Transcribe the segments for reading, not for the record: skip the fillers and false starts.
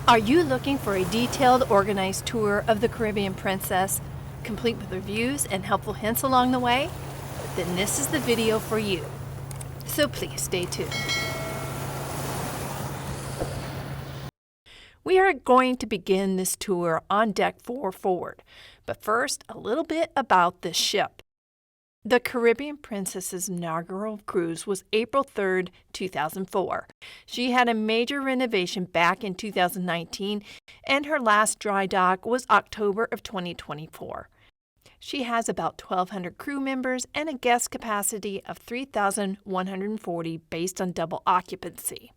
Are you looking for a detailed, organized tour of the Caribbean Princess, complete with reviews and helpful hints along the way? Then this is the video for you. So please stay tuned. We are going to begin this tour on Deck 4 forward, but first a little bit about this ship. The Caribbean Princess's inaugural cruise was April 3rd, 2004. She had a major renovation back in 2019, and her last dry dock was October of 2024. She has about 1,200 crew members and a guest capacity of 3,140 based on double occupancy.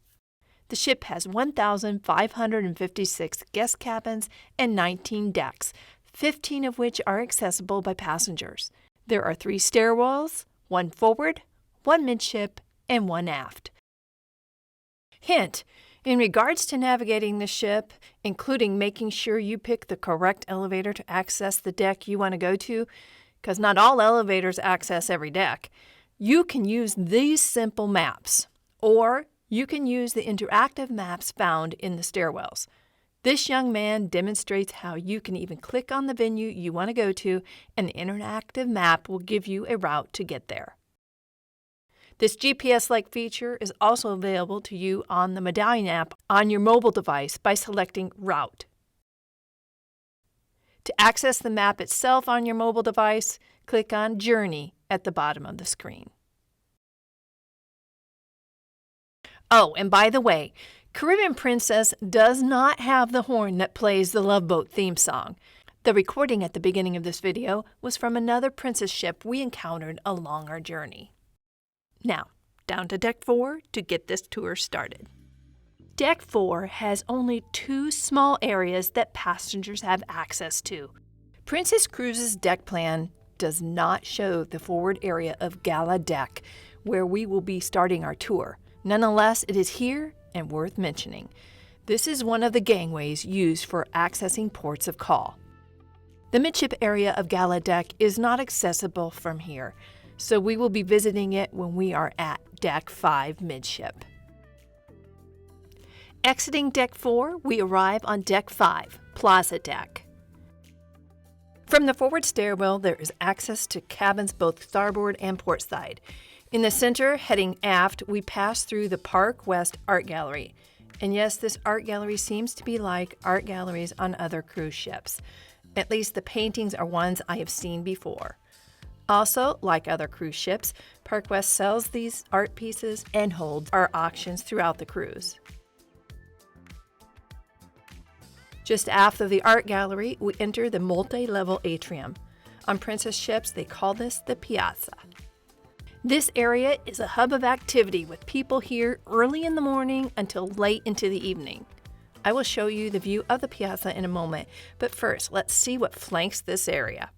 The ship has 1,556 guest cabins and 19 decks, 15 of which are accessible by passengers. There are 3 stairwells, 1 forward, 1 midship, and 1 aft. Hint: in regards to navigating the ship, including making sure you pick the correct elevator to access the deck you want to go to, because not all elevators access every deck, you can use these simple maps, or you can use the interactive maps found in the stairwells. This young man demonstrates how you can even click on the venue you want to go to, and the interactive map will give you a route to get there. This GPS-like feature is also available to you on the Medallion app on your mobile device by selecting Route. To access the map itself on your mobile device, click on Journey at the bottom of the screen. Oh, and by the way, Caribbean Princess does not have the horn that plays the Love Boat theme song. The recording at the beginning of this video was from another princess ship we encountered along our journey. Now, down to Deck 4 to get this tour started. Deck 4 has only 2 small areas that passengers have access to. Princess Cruises' deck plan does not show the forward area of Gala Deck, where we will be starting our tour. Nonetheless, it is here and worth mentioning. This is one of the gangways used for accessing ports of call. The midship area of Gala Deck is not accessible from here, so we will be visiting it when we are at Deck 5 midship. Exiting Deck 4, we arrive on Deck 5, Plaza Deck. From the forward stairwell, there is access to cabins both starboard and port side. In the center, heading aft, we pass through the Park West Art Gallery. And yes, this art gallery seems to be like art galleries on other cruise ships. At least the paintings are ones I have seen before. Also, like other cruise ships, Park West sells these art pieces and holds our auctions throughout the cruise. Just aft of the art gallery, we enter the multi-level atrium. On princess ships, they call this the Piazza. This area is a hub of activity with people here early in the morning until late into the evening. I will show you the view of the piazza in a moment, but first let's see what flanks this area.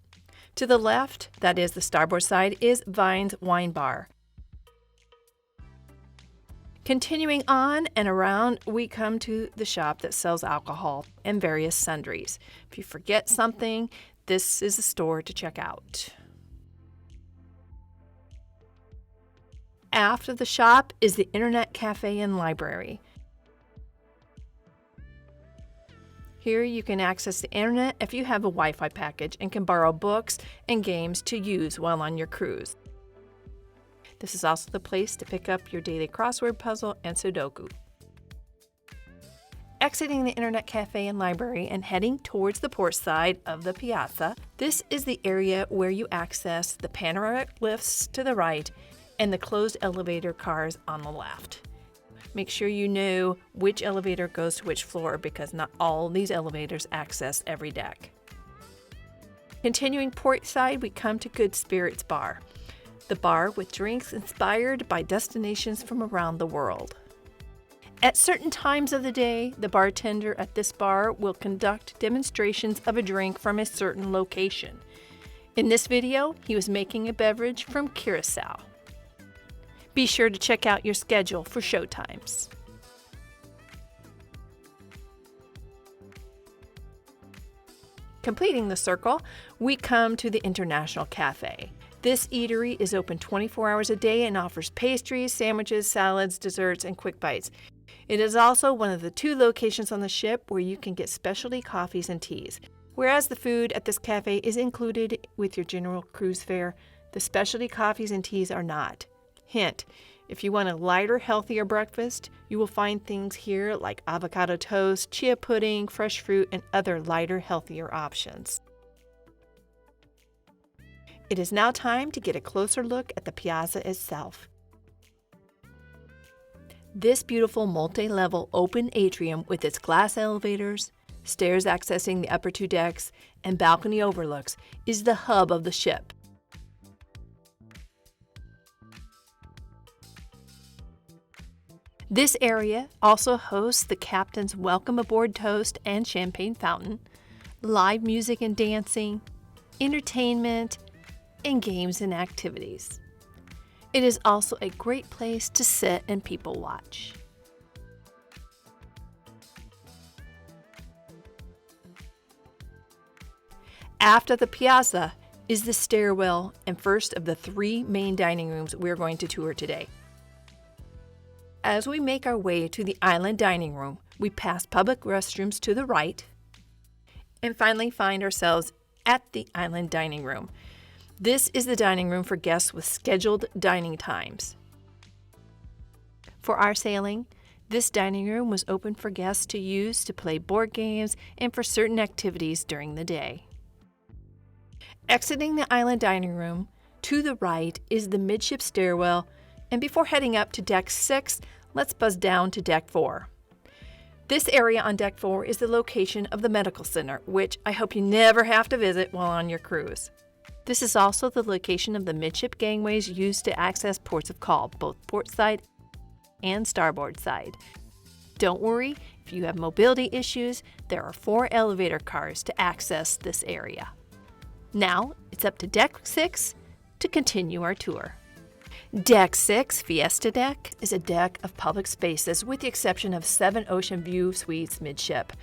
To the left, that is the starboard side, is Vine's Wine Bar. Continuing on and around, we come to the shop that sells alcohol and various sundries. If you forget something, this is the store to check out. Aft of the shop is the Internet Cafe and Library. Here you can access the internet if you have a Wi-Fi package and can borrow books and games to use while on your cruise. This is also the place to pick up your daily crossword puzzle and Sudoku. Exiting the Internet Cafe and Library and heading towards the port side of the piazza, this is the area where you access the panoramic lifts to the right and the closed elevator cars on the left. Make sure you know which elevator goes to which floor because not all these elevators access every deck. Continuing port side, we come to Good Spirits Bar, the bar with drinks inspired by destinations from around the world. At certain times of the day, the bartender at this bar will conduct demonstrations of a drink from a certain location. In this video, he was making a beverage from Curacao. Be sure to check out your schedule for show times. Completing the circle, we come to the International Cafe. This eatery is open 24 hours a day and offers pastries, sandwiches, salads, desserts, and quick bites. It is also one of the 2 locations on the ship where you can get specialty coffees and teas. Whereas the food at this cafe is included with your general cruise fare, the specialty coffees and teas are not. Hint, if you want a lighter, healthier breakfast, you will find things here like avocado toast, chia pudding, fresh fruit, and other lighter, healthier options. It is now time to get a closer look at the piazza itself. This beautiful multi-level open atrium with its glass elevators, stairs accessing the upper 2 decks, and balcony overlooks is the hub of the ship. This area also hosts the captain's welcome aboard toast and champagne fountain, live music and dancing, entertainment, and games and activities. It is also a great place to sit and people watch. After the piazza is the stairwell and first of the 3 main dining rooms we're going to tour today. As we make our way to the island dining room, we pass public restrooms to the right and finally find ourselves at the island dining room. This is the dining room for guests with scheduled dining times. For our sailing, this dining room was open for guests to use to play board games and for certain activities during the day. Exiting the island dining room, to the right is the midship stairwell, and before heading up to deck 6, let's buzz down to deck 4. This area on deck 4 is the location of the medical center, which I hope you never have to visit while on your cruise. This is also the location of the midship gangways used to access ports of call, both port side and starboard side. Don't worry, if you have mobility issues, there are 4 elevator cars to access this area. Now, it's up to deck 6 to continue our tour. Deck 6, Fiesta Deck, is a deck of public spaces with the exception of 7 ocean view suites midship.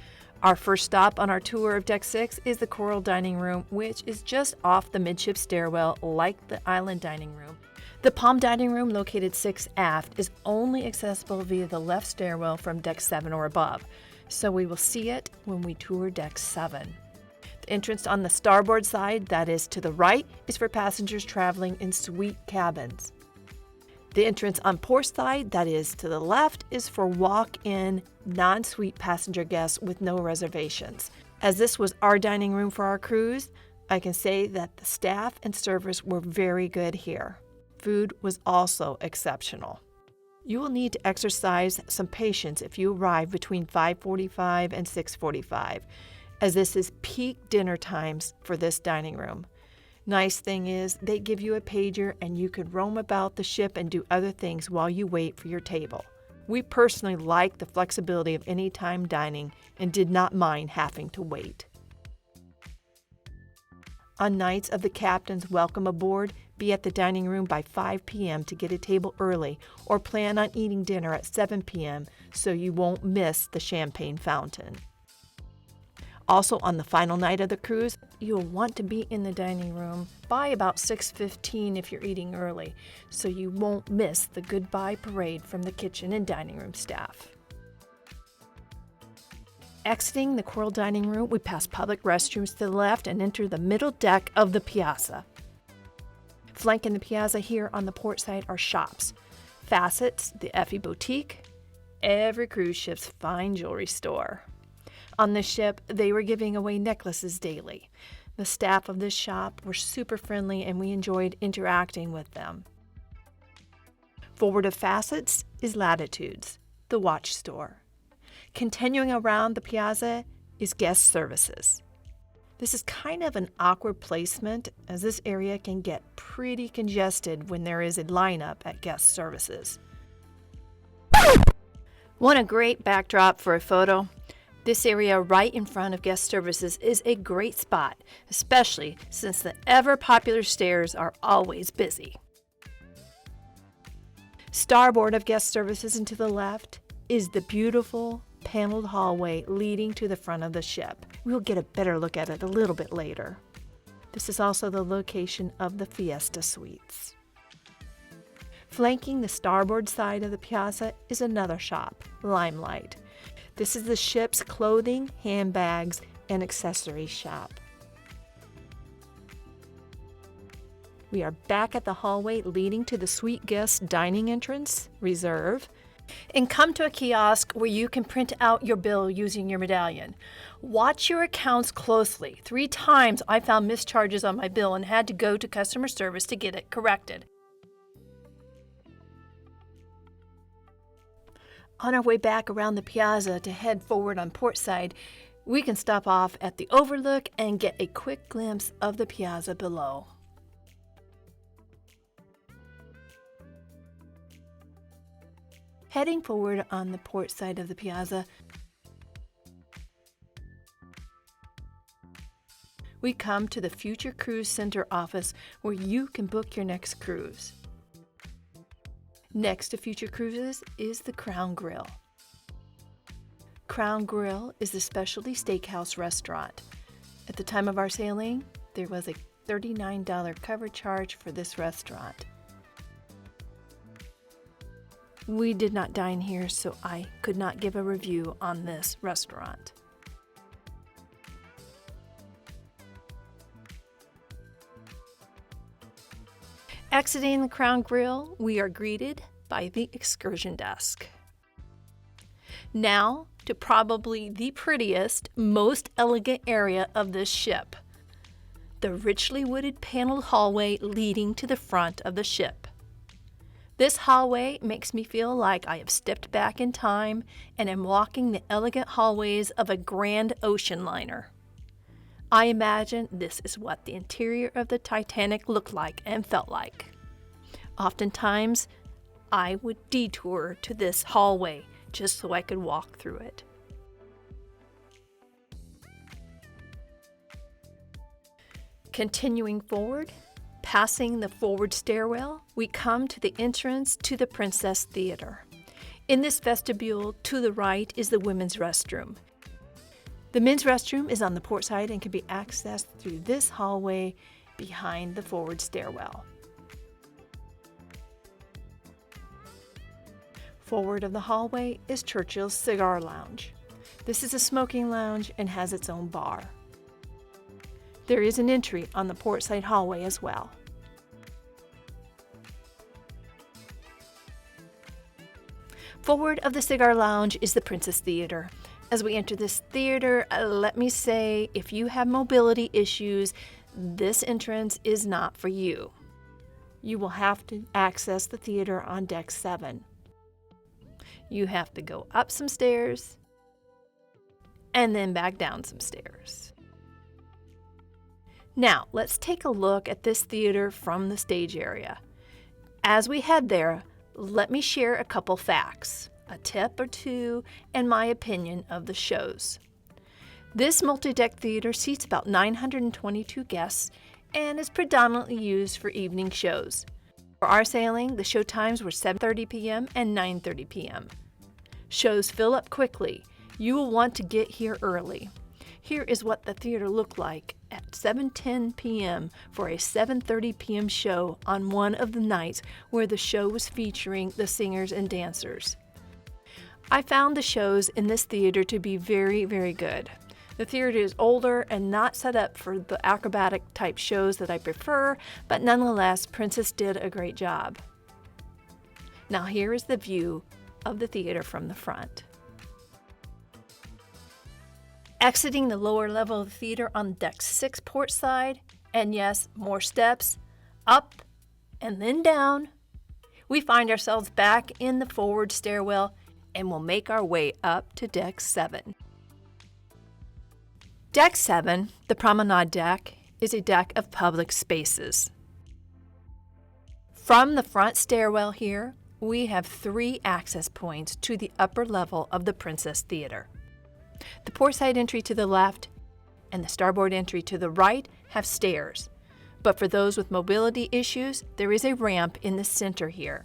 Our first stop on our tour of Deck 6 is the Coral Dining Room, which is just off the midship stairwell like the island dining room. The Palm Dining Room, located 6 aft, is only accessible via the left stairwell from Deck 7 or above, so we will see it when we tour Deck 7. The entrance on the starboard side, that is to the right, is for passengers traveling in suite cabins. The entrance on port side, that is to the left, is for walk-in, non-suite passenger guests with no reservations. As this was our dining room for our cruise, I can say that the staff and servers were very good here. Food was also exceptional. You will need to exercise some patience if you arrive between 5:45 and 6:45, as this is peak dinner times for this dining room. Nice thing is, they give you a pager and you can roam about the ship and do other things while you wait for your table. We personally like the flexibility of anytime dining and did not mind having to wait. On nights of the captain's welcome aboard, be at the dining room by 5 p.m. to get a table early, or plan on eating dinner at 7 p.m. so you won't miss the champagne fountain. Also, on the final night of the cruise, you'll want to be in the dining room by about 6:15 if you're eating early, so you won't miss the goodbye parade from the kitchen and dining room staff. Exiting the Coral Dining Room, we pass public restrooms to the left and enter the middle deck of the piazza. Flanking the piazza here on the port side are shops, Facets, the Effie Boutique, every cruise ship's fine jewelry store. On this ship, they were giving away necklaces daily. The staff of this shop were super friendly and we enjoyed interacting with them. Forward of Facets is Latitudes, the watch store. Continuing around the piazza is Guest Services. This is kind of an awkward placement, as this area can get pretty congested when there is a lineup at Guest Services. Want a great backdrop for a photo? This area right in front of Guest Services is a great spot, especially since the ever-popular stairs are always busy. Starboard of Guest Services and to the left is the beautiful paneled hallway leading to the front of the ship. We'll get a better look at it a little bit later. This is also the location of the Fiesta Suites. Flanking the starboard side of the piazza is another shop, Limelight. This is the ship's clothing, handbags, and accessories shop. We are back at the hallway leading to the suite guest dining entrance, Reserve, and come to a kiosk where you can print out your bill using your medallion. Watch your accounts closely. 3 times I found mischarges on my bill and had to go to customer service to get it corrected. On our way back around the piazza to head forward on port side, we can stop off at the overlook and get a quick glimpse of the piazza below. Heading forward on the port side of the piazza, we come to the Future Cruise Center office where you can book your next cruise. Next to Future Cruises is the Crown Grill. Crown Grill is a specialty steakhouse restaurant. At the time of our sailing, there was a $39 cover charge for this restaurant. We did not dine here, so I could not give a review on this restaurant. Exiting the Crown Grill, we are greeted by the excursion desk. Now to probably the prettiest, most elegant area of this ship, the richly wooded paneled hallway leading to the front of the ship. This hallway makes me feel like I have stepped back in time and am walking the elegant hallways of a grand ocean liner. I imagine this is what the interior of the Titanic looked like and felt like. Oftentimes, I would detour to this hallway just so I could walk through it. Continuing forward, passing the forward stairwell, we come to the entrance to the Princess Theater. In this vestibule, to the right is the women's restroom. The men's restroom is on the port side and can be accessed through this hallway behind the forward stairwell. Forward of the hallway is Churchill's Cigar Lounge. This is a smoking lounge and has its own bar. There is an entry on the port side hallway as well. Forward of the Cigar Lounge is the Princess Theater. As we enter this theater, let me say, if you have mobility issues, this entrance is not for you. You will have to access the theater on deck 7. You have to go up some stairs and then back down some stairs. Now, let's take a look at this theater from the stage area. As we head there, let me share a couple facts, a tip or two, and my opinion of the shows. This multi-deck theater seats about 922 guests and is predominantly used for evening shows. For our sailing, the show times were 7:30 p.m. and 9:30 p.m. Shows fill up quickly. You will want to get here early. Here is what the theater looked like at 7:10 p.m. for a 7:30 p.m. show on one of the nights where the show was featuring the singers and dancers. I found the shows in this theater to be very, very good. The theater is older and not set up for the acrobatic type shows that I prefer, but nonetheless, Princess did a great job. Now here is the view of the theater from the front. Exiting the lower level of the theater on deck 6 port side, and yes, more steps, up and then down, we find ourselves back in the forward stairwell and will make our way up to deck 7. Deck 7, the promenade deck, is a deck of public spaces. From the front stairwell here, we have 3 access points to the upper level of the Princess Theater. The port side entry to the left and the starboard entry to the right have stairs, but for those with mobility issues, there is a ramp in the center here.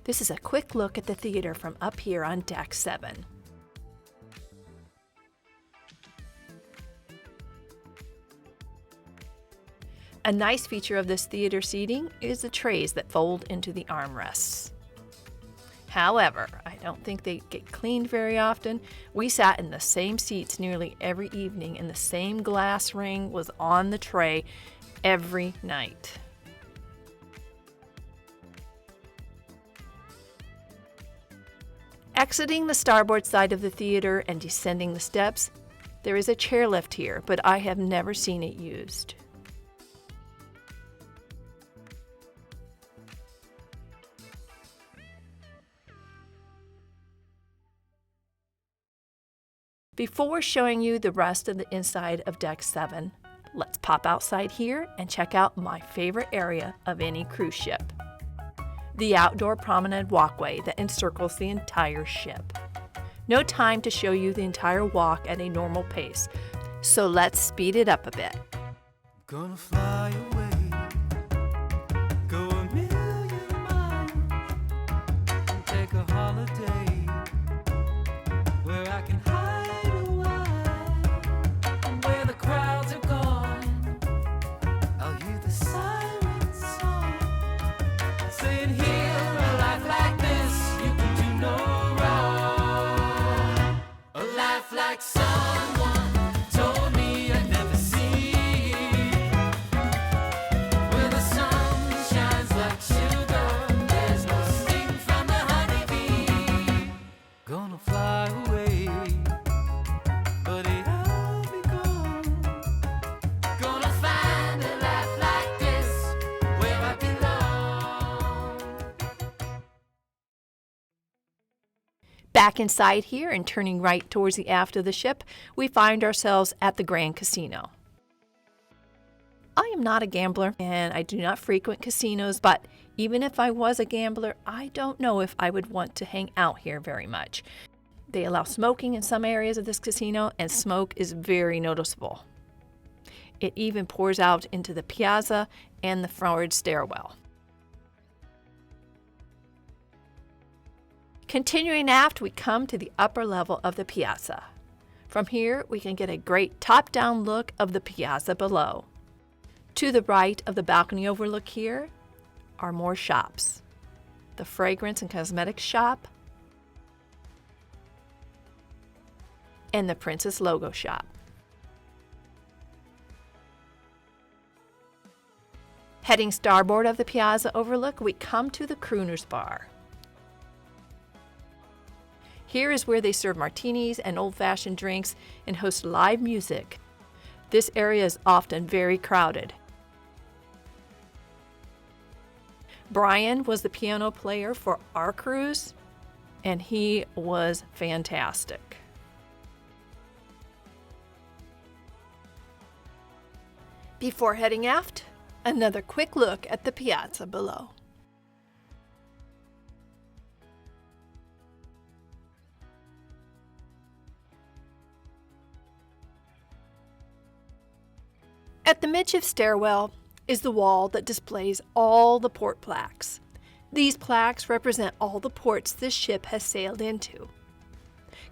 This is a quick look at the theater from up here on Deck 7. A nice feature of this theater seating is the trays that fold into the armrests. However, I don't think they get cleaned very often. We sat in the same seats nearly every evening, and the same glass ring was on the tray every night. Exiting the starboard side of the theater and descending the steps, there is a chairlift here, but I have never seen it used. Before showing you the rest of the inside of Deck 7, let's pop outside here and check out my favorite area of any cruise ship: the outdoor promenade walkway that encircles the entire ship. No time to show you the entire walk at a normal pace, so let's speed it up a bit. Gonna fly away, go a million miles, and take a holiday where I can hide a while, where the crowds are gone. I'll hear the sirens song, saying, here, a life like this, you can do no wrong. A life like someone told me I'd never see, where the sun shines like sugar, there's no sting from the honeybee. Gonna fly away, buddy, I'll be gone. Gonna find a life like this, where I belong. Back inside here and turning right towards the aft of the ship, we find ourselves at the Grand Casino. I am not a gambler and I do not frequent casinos, but even if I was a gambler, I don't know if I would want to hang out here very much. They allow smoking in some areas of this casino, and smoke is very noticeable. It even pours out into the piazza and the forward stairwell. Continuing aft, we come to the upper level of the piazza. From here, we can get a great top-down look of the piazza below. To the right of the balcony overlook here are more shops: the fragrance and cosmetics shop and the Princess logo shop. Heading starboard of the piazza overlook, we come to the Crooner's Bar. Here is where they serve martinis and old-fashioned drinks and host live music. This area is often very crowded. Brian was the piano player for our cruise, and he was fantastic. Before heading aft, another quick look at the piazza below. At the midship stairwell is the wall that displays all the port plaques. These plaques represent all the ports this ship has sailed into.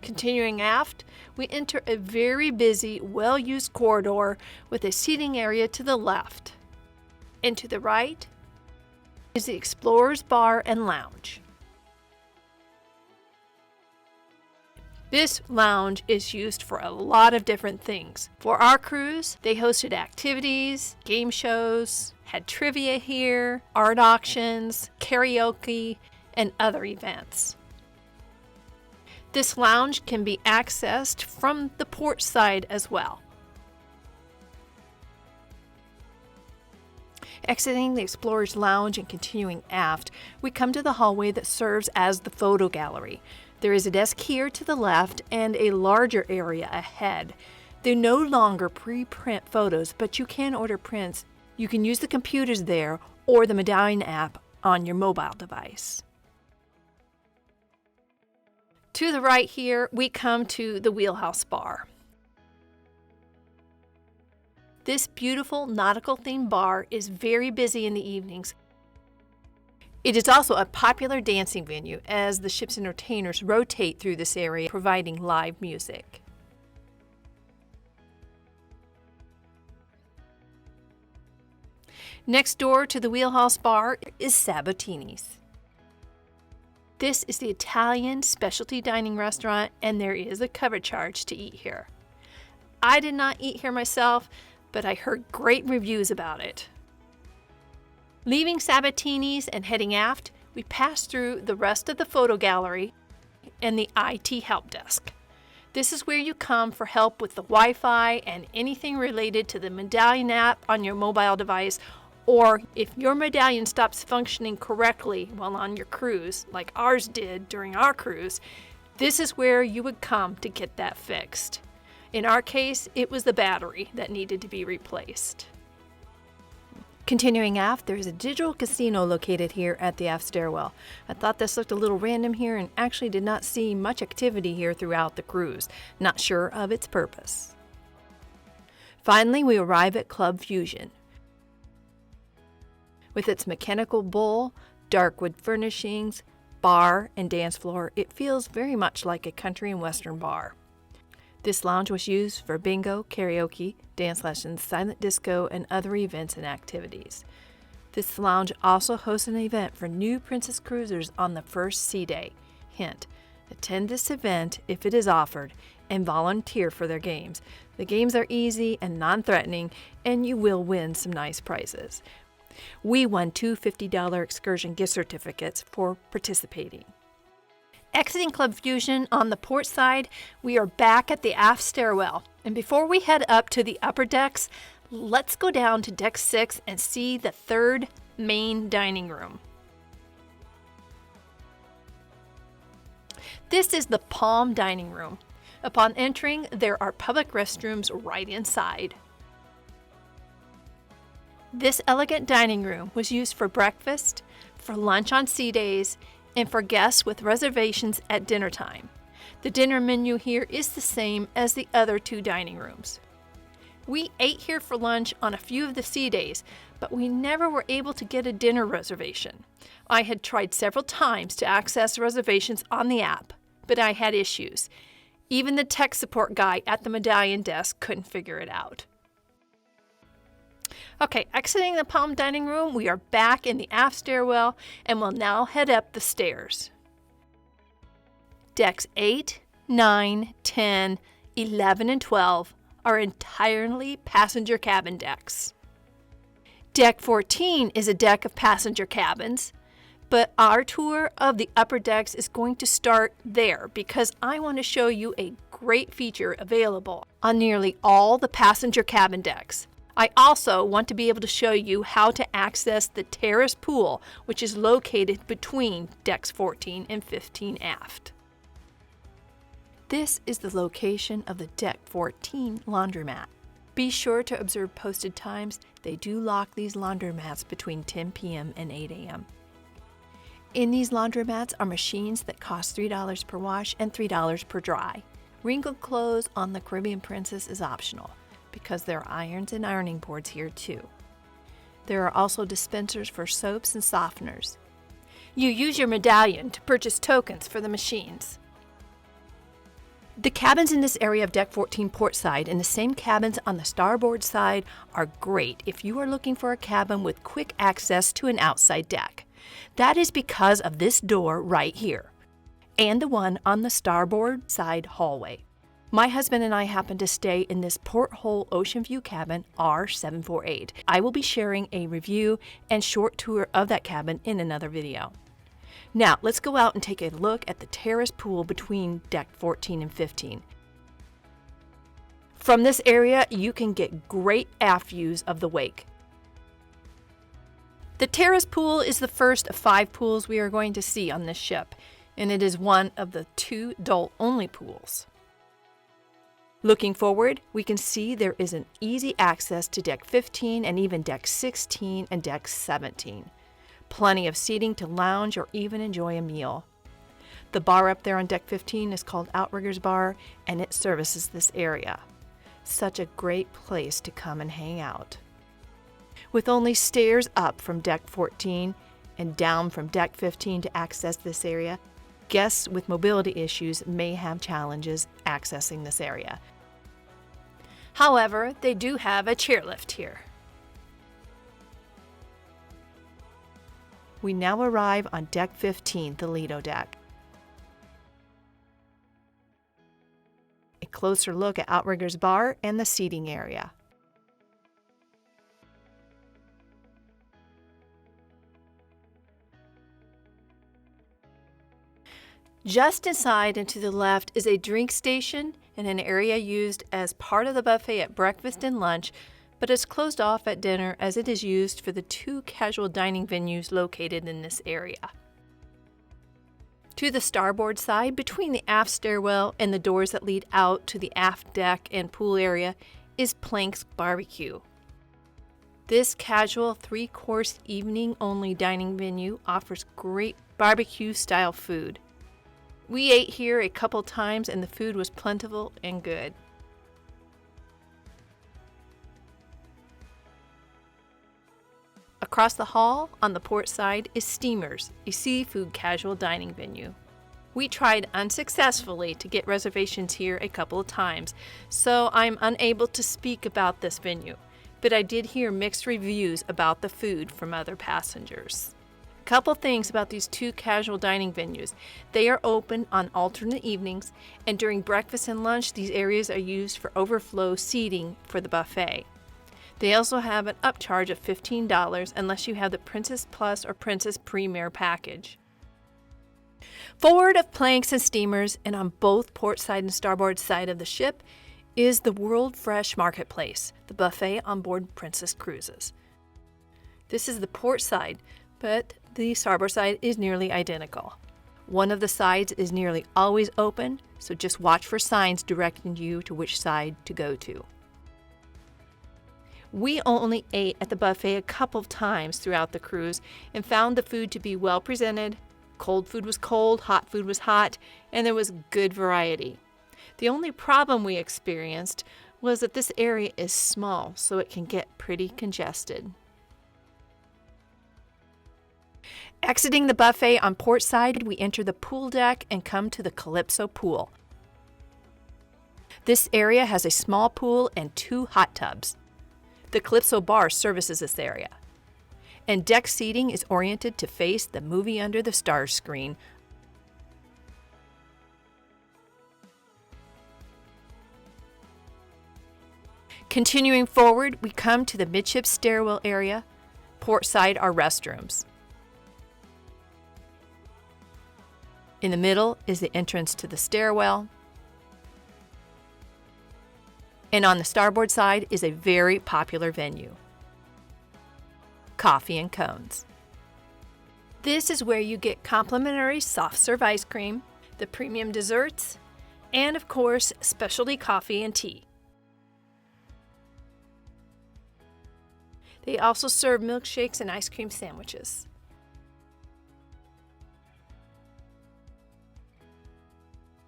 Continuing aft, we enter a very busy, well-used corridor with a seating area to the left. And to the right is the Explorer's Bar and Lounge. This lounge is used for a lot of different things. For our cruise, they hosted activities, game shows, had trivia here, art auctions, karaoke, and other events. This lounge can be accessed from the port side as well. Exiting the Explorer's Lounge and continuing aft, we come to the hallway that serves as the photo gallery. There is a desk here to the left and a larger area ahead. They no longer pre-print photos, but you can order prints. You can use the computers there or the Medallion app on your mobile device. To the right here, we come to the Wheelhouse Bar. This beautiful nautical themed bar is very busy in the evenings. It is also a popular dancing venue as the ship's entertainers rotate through this area, providing live music. Next door to the Wheelhouse Bar is Sabatini's. This is the Italian specialty dining restaurant, and there is a cover charge to eat here. I did not eat here myself, but I heard great reviews about it. Leaving Sabatini's and heading aft, we pass through the rest of the photo gallery and the IT help desk. This is where you come for help with the Wi-Fi and anything related to the Medallion app on your mobile device, or if your Medallion stops functioning correctly while on your cruise, like ours did during our cruise, this is where you would come to get that fixed. In our case, it was the battery that needed to be replaced. Continuing aft, there is a digital casino located here at the aft stairwell. I thought this looked a little random here and actually did not see much activity here throughout the cruise. Not sure of its purpose. Finally, we arrive at Club Fusion. With its mechanical bull, dark wood furnishings, bar, and dance floor, it feels very much like a country and western bar. This lounge was used for bingo, karaoke, dance lessons, silent disco, and other events and activities. This lounge also hosts an event for new Princess cruisers on the first sea day. Hint, attend this event if it is offered and volunteer for their games. The games are easy and non-threatening, and you will win some nice prizes. We won 2 $50 excursion gift certificates for participating. Exiting Club Fusion on the port side, we are back at the aft stairwell. And before we head up to the upper decks, let's go down to deck 6 and see the third main dining room. This is the Palm Dining Room. Upon entering, there are public restrooms right inside. This elegant dining room was used for breakfast, for lunch on sea days, and for guests with reservations at dinner time. The dinner menu here is the same as the other two dining rooms. We ate here for lunch on a few of the sea days, but we never were able to get a dinner reservation. I had tried several times to access reservations on the app, but I had issues. Even the tech support guy at the Medallion desk couldn't figure it out. Okay, exiting the Palm Dining Room, we are back in the aft stairwell and will now head up the stairs. Decks 8, 9, 10, 11, and 12 are entirely passenger cabin decks. Deck 14 is a deck of passenger cabins, but our tour of the upper decks is going to start there because I want to show you a great feature available on nearly all the passenger cabin decks. I also want to be able to show you how to access the terrace pool, which is located between decks 14 and 15 aft. This is the location of the Deck 14 laundromat. Be sure to observe posted times. They do lock these laundromats between 10 p.m. and 8 a.m. In these laundromats are machines that cost $3 per wash and $3 per dry. Wrinkled clothes on the Caribbean Princess is optional, because there are irons and ironing boards here too. There are also dispensers for soaps and softeners. You use your Medallion to purchase tokens for the machines. The cabins in this area of Deck 14 port side and the same cabins on the starboard side are great if you are looking for a cabin with quick access to an outside deck. That is because of this door right here and the one on the starboard side hallway. My husband and I happen to stay in this porthole ocean view cabin R748. I will be sharing a review and short tour of that cabin in another video. Now, let's go out and take a look at the terrace pool between Deck 14 and 15. From this area, you can get great aft views of the wake. The terrace pool is the first of 5 pools we are going to see on this ship, and it is one of the 2 adult-only pools. Looking forward, we can see there is an easy access to Deck 15 and even Deck 16 and Deck 17. Plenty of seating to lounge or even enjoy a meal. The bar up there on Deck 15 is called Outrigger's Bar, and it services this area. Such a great place to come and hang out. With only stairs up from Deck 14, and down from deck 15 to access this area, guests with mobility issues may have challenges accessing this area. However, they do have a chairlift here. We now arrive on deck 15, the Lido deck. A closer look at Outrigger's bar and the seating area. Just inside and to the left is a drink station and an area used as part of the buffet at breakfast and lunch, but is closed off at dinner as it is used for the 2 casual dining venues located in this area. To the starboard side, between the aft stairwell and the doors that lead out to the aft deck and pool area, is Plank's Barbecue. This casual 3-course evening-only dining venue offers great barbecue-style food. We ate here a couple times and the food was plentiful and good. Across the hall, on the port side, is Steamers, a seafood casual dining venue. We tried unsuccessfully to get reservations here a couple of times, so I'm unable to speak about this venue, but I did hear mixed reviews about the food from other passengers. A couple things about these 2 casual dining venues. They are open on alternate evenings, and during breakfast and lunch, these areas are used for overflow seating for the buffet. They also have an upcharge of $15 unless you have the Princess Plus or Princess Premier package. Forward of Planks and Steamers, and on both port side and starboard side of the ship, is the World Fresh Marketplace, the buffet on board Princess Cruises. This is the port side, but the starboard side is nearly identical. One of the sides is nearly always open, so just watch for signs directing you to which side to go to. We only ate at the buffet a couple of times throughout the cruise and found the food to be well presented. Cold food was cold, hot food was hot, and there was good variety. The only problem we experienced was that this area is small, so it can get pretty congested. Exiting the buffet on port side, we enter the pool deck and come to the Calypso pool. This area has a small pool and 2 hot tubs. The Calypso bar services this area, and deck seating is oriented to face the Movie Under the Stars screen. Continuing forward, we come to the midship stairwell area. Port side are restrooms. In the middle is the entrance to the stairwell. And on the starboard side is a very popular venue, Coffee and Cones. This is where you get complimentary soft serve ice cream, the premium desserts, and of course, specialty coffee and tea. They also serve milkshakes and ice cream sandwiches.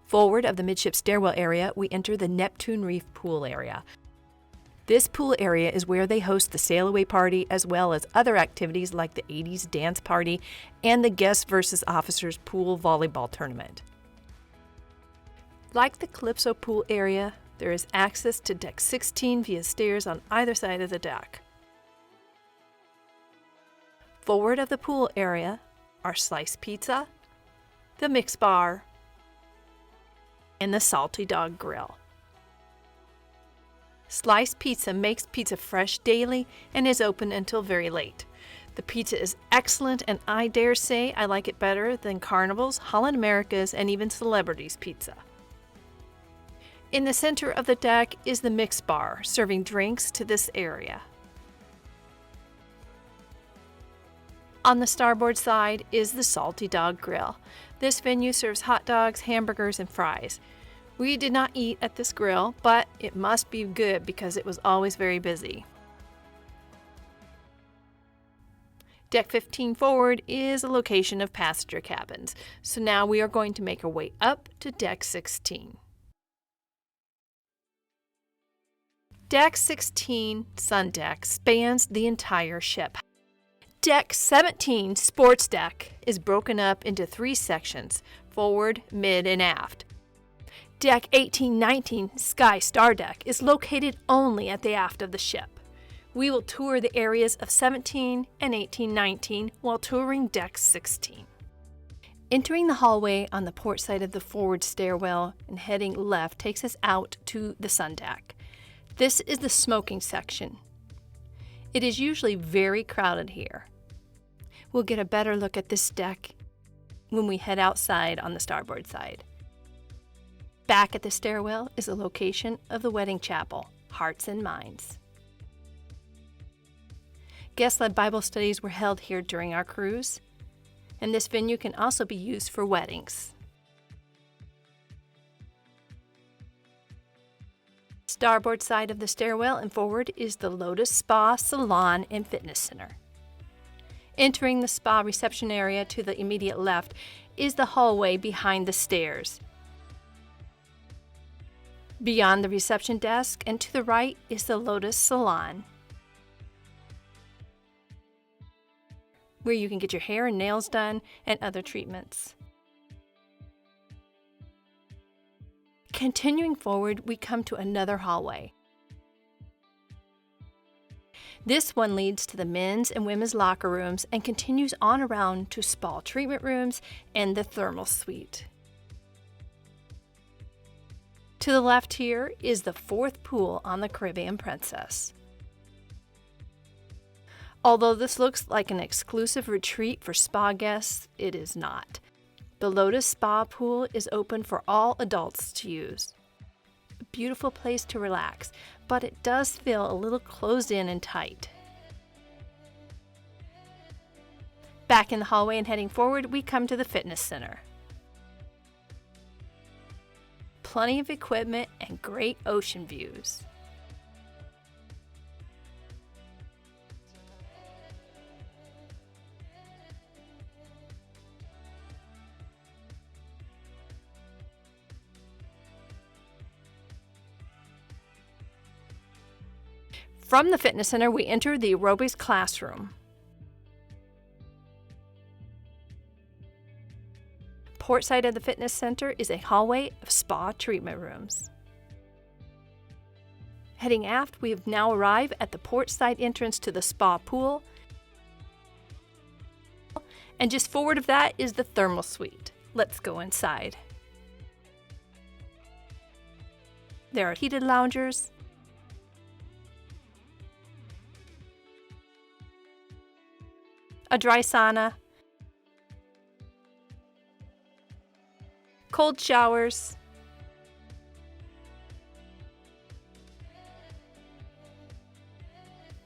Forward of the midship stairwell area, we enter the Neptune Reef pool area. This pool area is where they host the sail away party as well as other activities like the 80s dance party and the guests versus officers pool volleyball tournament. Like the Calypso pool area, there is access to deck 16 via stairs on either side of the deck. Forward of the pool area are sliced pizza, the mix bar, and the Salty Dog Grill. Sliced Pizza makes pizza fresh daily and is open until very late. The pizza is excellent, and I dare say I like it better than Carnival's, Holland America's, and even Celebrity's pizza. In the center of the deck is the mix bar, serving drinks to this area. On the starboard side is the Salty Dog Grill. This venue serves hot dogs, hamburgers, and fries. We did not eat at this grill, but it must be good because it was always very busy. Deck 15 forward is a location of passenger cabins, so now we are going to make our way up to Deck 16. Deck 16 sun deck spans the entire ship. Deck 17 sports deck is broken up into 3 sections, forward, mid, and aft. Deck 18-19 Sky Star Deck is located only at the aft of the ship. We will tour the areas of 17 and 18-19 while touring Deck 16. Entering the hallway on the port side of the forward stairwell and heading left takes us out to the sun deck. This is the smoking section. It is usually very crowded here. We'll get a better look at this deck when we head outside on the starboard side. Back at the stairwell is the location of the wedding chapel, Hearts and Minds. Guest-led Bible studies were held here during our cruise, and this venue can also be used for weddings. Starboard side of the stairwell and forward is the Lotus Spa, Salon, and Fitness Center. Entering the spa reception area to the immediate left is the hallway behind the stairs. Beyond the reception desk and to the right is the Lotus Salon, where you can get your hair and nails done and other treatments. Continuing forward, we come to another hallway. This one leads to the men's and women's locker rooms and continues on around to spa treatment rooms and the thermal suite. To the left here is the 4th pool on the Caribbean Princess. Although this looks like an exclusive retreat for spa guests, it is not. The Lotus Spa Pool is open for all adults to use. A beautiful place to relax, but it does feel a little closed in and tight. Back in the hallway and heading forward, we come to the fitness center. Plenty of equipment and great ocean views. From the fitness center, we enter the aerobics classroom. Port side of the fitness center is a hallway of spa treatment rooms. Heading aft, we have now arrived at the port side entrance to the spa pool. And just forward of that is the thermal suite. Let's go inside. There are heated loungers, a dry sauna, cold showers,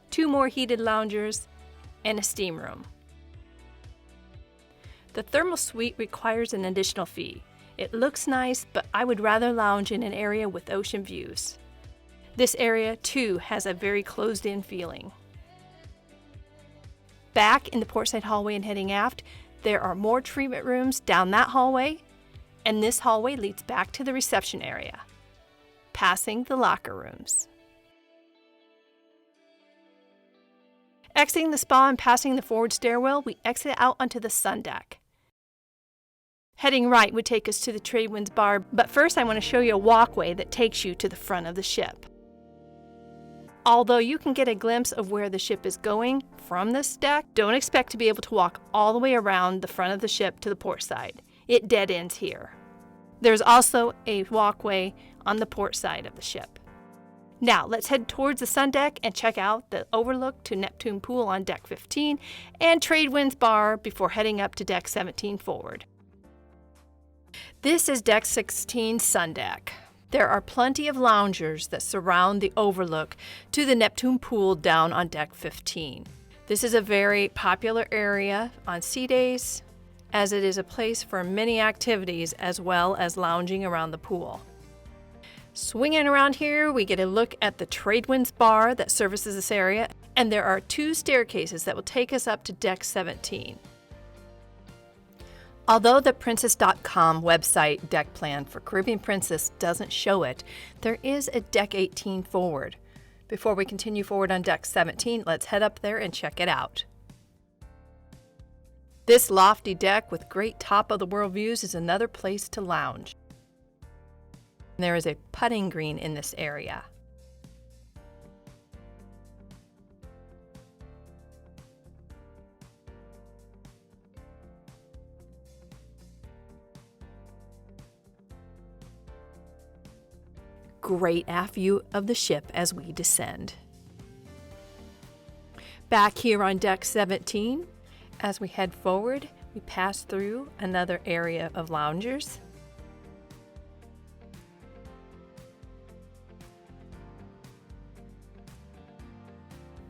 two more heated loungers, and a steam room. The thermal suite requires an additional fee. It looks nice, but I would rather lounge in an area with ocean views. This area, too, has a very closed-in feeling. Back in the portside hallway and heading aft, there are more treatment rooms down that hallway, and this hallway leads back to the reception area, passing the locker rooms. Exiting the spa and passing the forward stairwell, we exit out onto the sun deck. Heading right would take us to the Tradewinds bar, but first I want to show you a walkway that takes you to the front of the ship. Although you can get a glimpse of where the ship is going from this deck, don't expect to be able to walk all the way around the front of the ship to the port side. It dead ends here. There's also a walkway on the port side of the ship. Now let's head towards the sun deck and check out the overlook to Neptune Pool on deck 15 and Tradewinds bar before heading up to deck 17 forward. This is deck 16 sun deck. There are plenty of loungers that surround the overlook to the Neptune Pool down on deck 15. This is a very popular area on sea days, as it is a place for many activities as well as lounging around the pool. Swinging around here, we get a look at the Tradewinds bar that services this area, and there are two staircases that will take us up to deck 17. Although the Princess.com website deck plan for Caribbean Princess doesn't show it, there is a deck 18 forward. Before we continue forward on deck 17, let's head up there and check it out. This lofty deck with great top-of-the-world views is another place to lounge. There is a putting green in this area. Great aft view of the ship as we descend. Back here on deck 17, as we head forward, we pass through another area of loungers.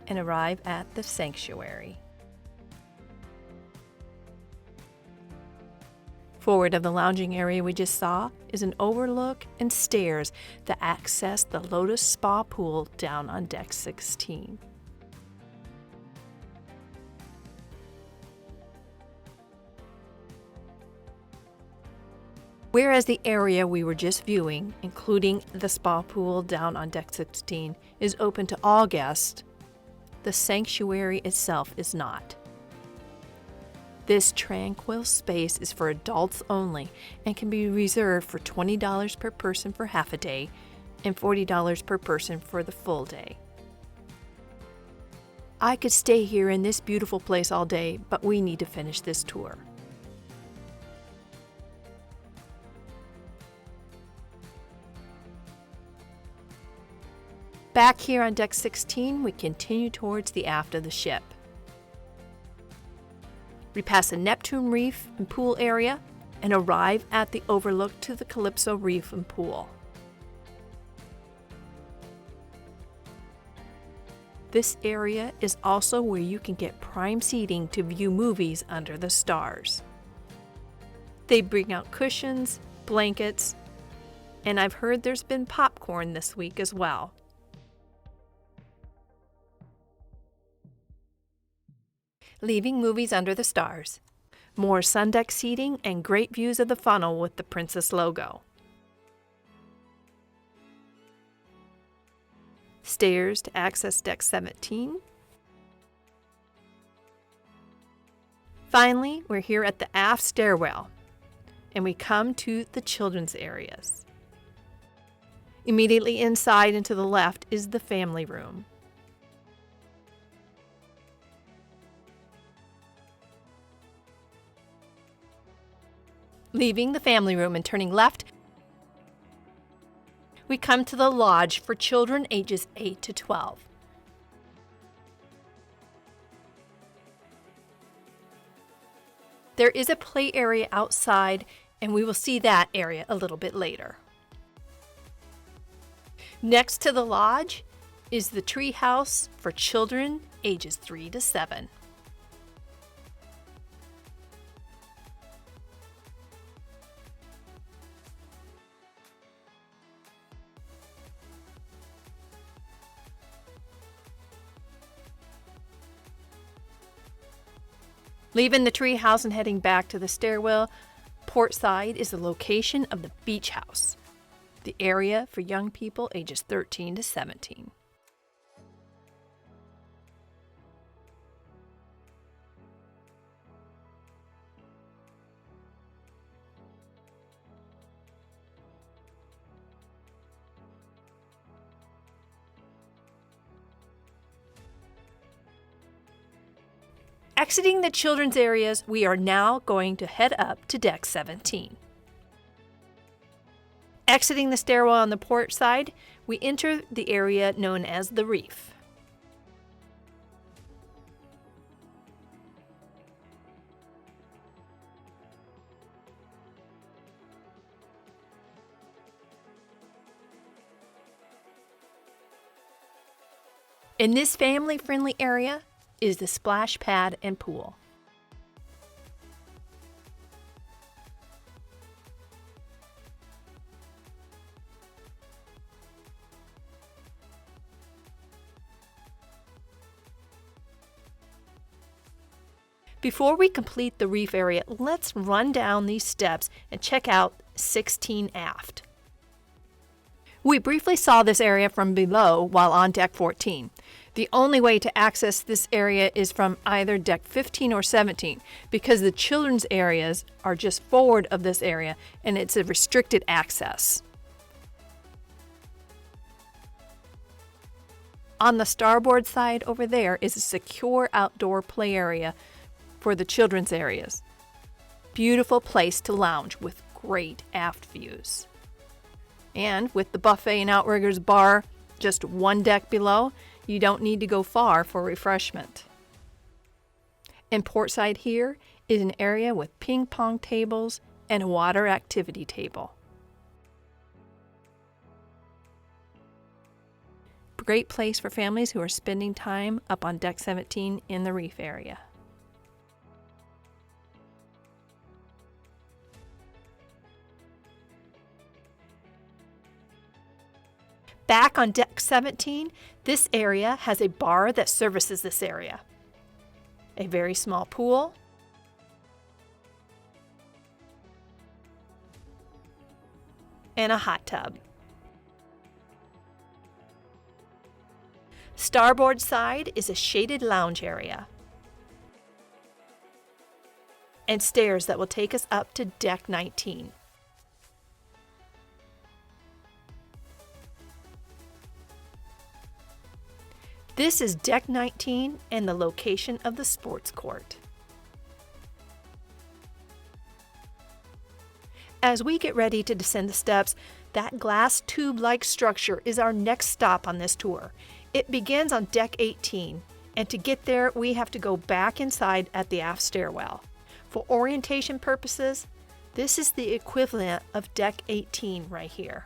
And arrive at the sanctuary. Forward of the lounging area we just saw is an overlook and stairs that access the Lotus Spa pool down on deck 16. Whereas the area we were just viewing, including the spa pool down on deck 16, is open to all guests, the sanctuary itself is not. This tranquil space is for adults only and can be reserved for $20 per person for half a day and $40 per person for the full day. I could stay here in this beautiful place all day, but we need to finish this tour. Back here on deck 16, we continue towards the aft of the ship. We pass the Neptune Reef and pool area and arrive at the overlook to the Calypso Reef and pool. This area is also where you can get prime seating to view movies under the stars. They bring out cushions, blankets, and I've heard there's been popcorn this week as well. Leaving movies under the stars. More sun deck seating and great views of the funnel with the Princess logo. Stairs to access deck 17. Finally, we're here at the aft stairwell, and we come to the children's areas. Immediately inside and to the left is the family room. Leaving the family room and turning left, we come to the lodge for children ages 8 to 12. There is a play area outside, and we will see that area a little bit later. Next to the lodge is the tree house for children ages 3 to 7. Leaving the tree house and heading back to the stairwell, port side is the location of the beach house, the area for young people ages 13 to 17. Exiting the children's areas, we are now going to head up to deck 17. Exiting the stairwell on the port side, we enter the area known as the reef. In this family-friendly area is the splash pad and pool. Before we complete the reef area, let's run down these steps and check out 16 aft. We briefly saw this area from below while on deck 14. The only way to access this area is from either deck 15 or 17 because the children's areas are just forward of this area and it's a restricted access. On the starboard side over there is a secure outdoor play area for the children's areas. Beautiful place to lounge with great aft views. And with the buffet and outriggers bar just one deck below, you don't need to go far for refreshment. And portside here is an area with ping pong tables and a water activity table. Great place for families who are spending time up on deck 17 in the reef area. Back on deck 17, this area has a bar that services this area. A very small pool. And a hot tub. Starboard side is a shaded lounge area. And stairs that will take us up to deck 19. This is deck 19 and the location of the sports court. As we get ready to descend the steps, that glass tube-like structure is our next stop on this tour. It begins on deck 18, and to get there, we have to go back inside at the aft stairwell. For orientation purposes, this is the equivalent of deck 18 right here.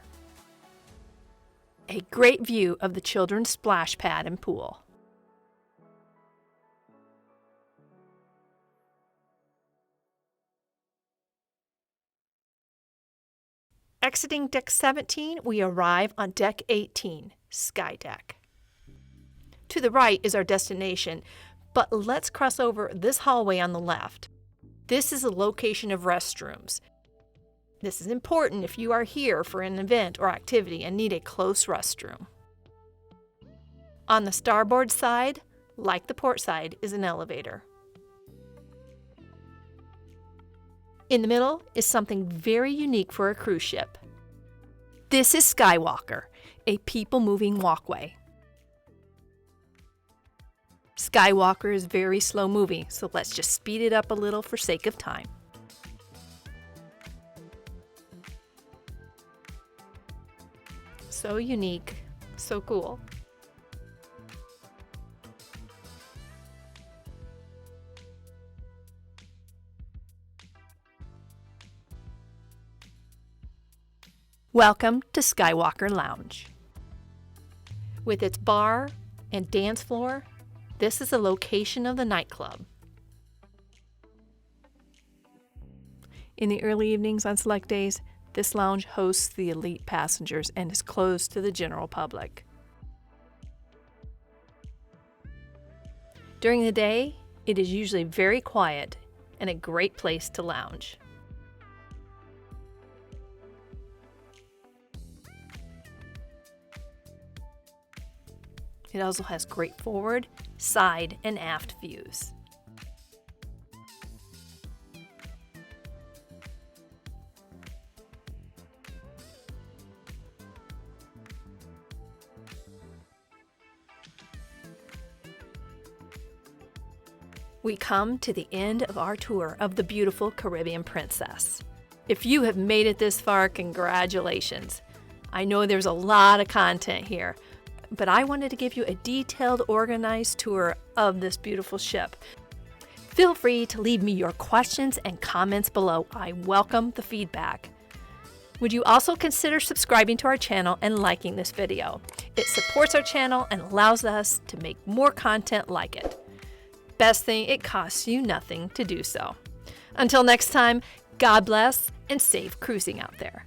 A great view of the children's splash pad and pool. Exiting deck 17, we arrive on deck 18, Sky Deck. To the right is our destination, but let's cross over this hallway on the left. This is a location of restrooms. This is important if you are here for an event or activity and need a close restroom. On the starboard side, like the port side, is an elevator. In the middle is something very unique for a cruise ship. This is Skywalker, a people-moving walkway. Skywalker is very slow moving, so let's just speed it up a little for sake of time. So unique, so cool. Welcome to Skywalker Lounge. With its bar and dance floor, this is the location of the nightclub. In the early evenings on select days, this lounge hosts the elite passengers and is closed to the general public. During the day, it is usually very quiet and a great place to lounge. It also has great forward, side, and aft views. We come to the end of our tour of the beautiful Caribbean Princess. If you have made it this far, congratulations. I know there's a lot of content here, but I wanted to give you a detailed, organized tour of this beautiful ship. Feel free to leave me your questions and comments below. I welcome the feedback. Would you also consider subscribing to our channel and liking this video? It supports our channel and allows us to make more content like it. Best thing, it costs you nothing to do so. Until next time, God bless and safe cruising out there.